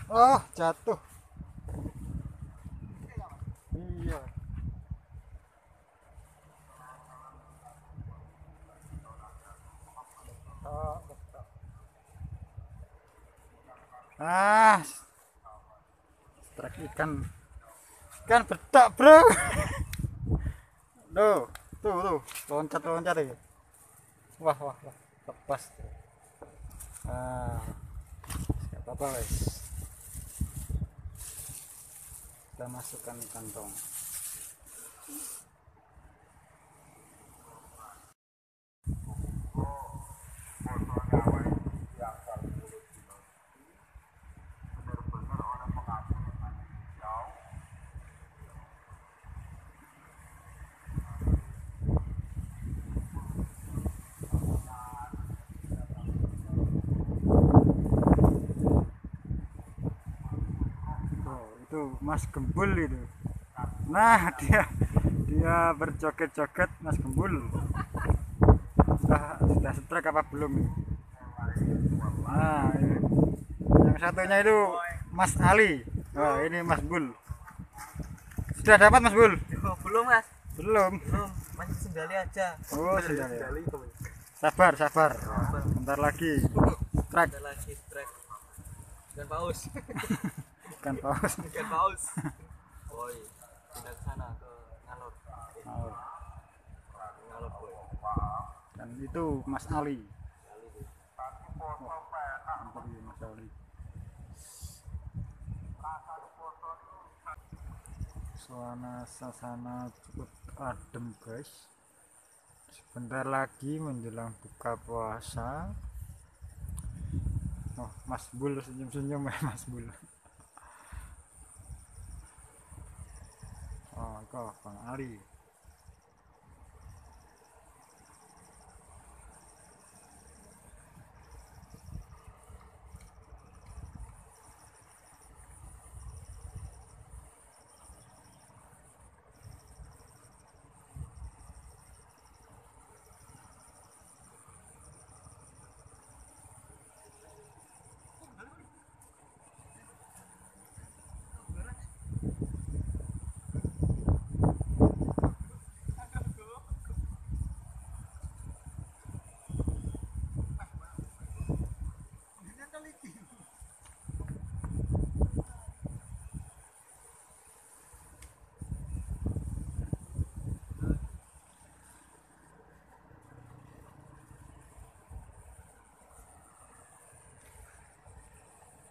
Oh, jatuh. Iya. Oh, ah, strike ikan. Ikan betak, bro. Tuh, tuh, loncat-loncat ya. Wah, wah, wah. Lepas. Ah, nggak apa-apa, guys. Kita masukkan kantong. Oh, itu Mas Gembul itu. Nah, dia berjoget-joget Mas Gembul. Sudah strike apa belum? Nah, ini. Yang satunya itu Mas Ali. Wah, ini Mas Bul. Sudah dapat Mas Bul? Oh, belum mas. Belum. Belum, masih sendali aja. Oh, sendali. Sabar, sabar. Bentar lagi. Strike. Ada lagi strike. Ikan paus. Ikan paus. Ikan paus. Boy, pindah ke sana ke ngalor. Oh, Ngalor boy. dan itu Mas Ali. Kali tuh. Mantap ya Mas Ali. Suasana cukup adem guys. Sebentar lagi menjelang buka puasa. Oh, Mas Bul senyum-senyum ya Mas Bul. Oh, kok Bang Ali.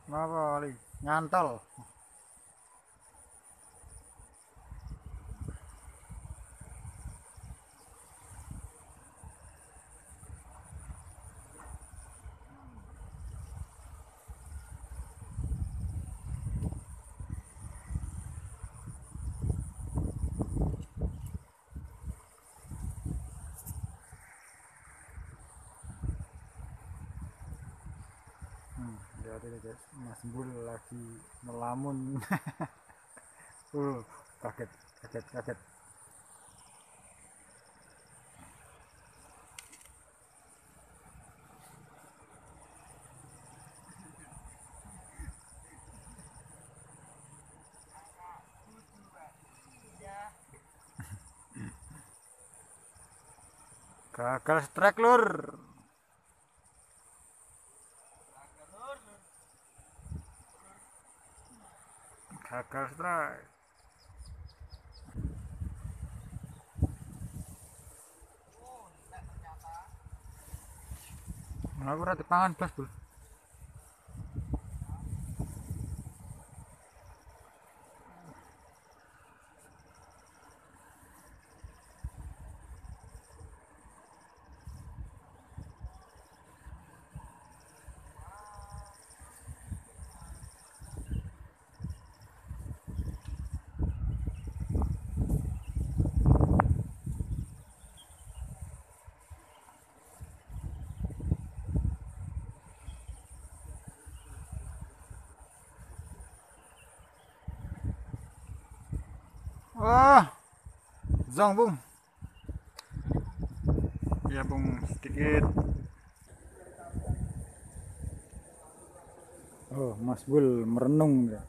Kenapa Ali? Nyantol. Lihat ini guys, Mas Bul lagi melamun. Kaget, kaget, kaget. Gagal strike lur. Gagal strike. Aku ora dipangan blas, Bul. Wah, zong bung. Ya bung sedikit. Oh, Mas Bul merenung ya.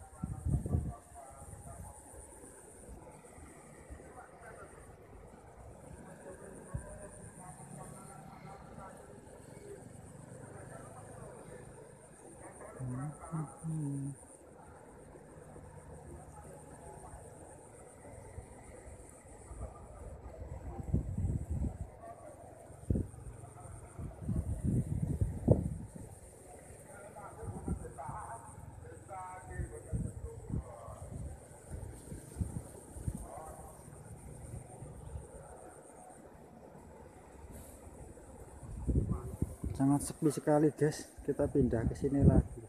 Sangat sepi sekali guys, kita pindah ke sini lagi.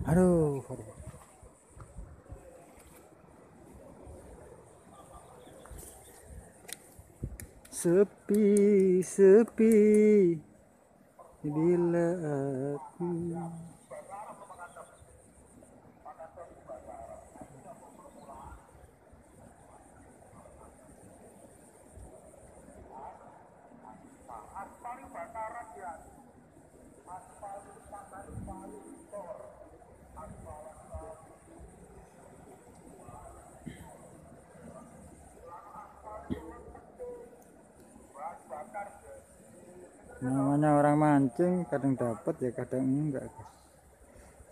Aduh, sepi sepi bila aku namanya orang mancing kadang dapat ya kadang enggak guys.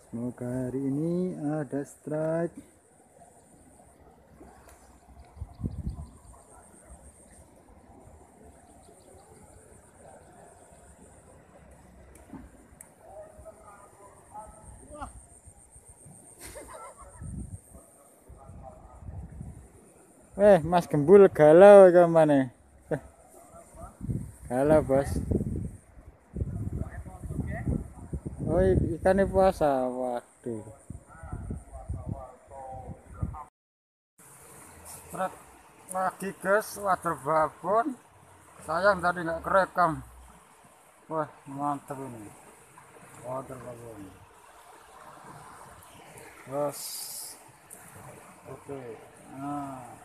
Semoga hari ini ada strike. Mas Gembul galau kemana? Galau bos. Oh ikannya puasa, waduh. Strike lagi guys, water babon. Sayang tadi nggak kerekam. Wah mantap ini. Water babon. Bos. Oke. Nah.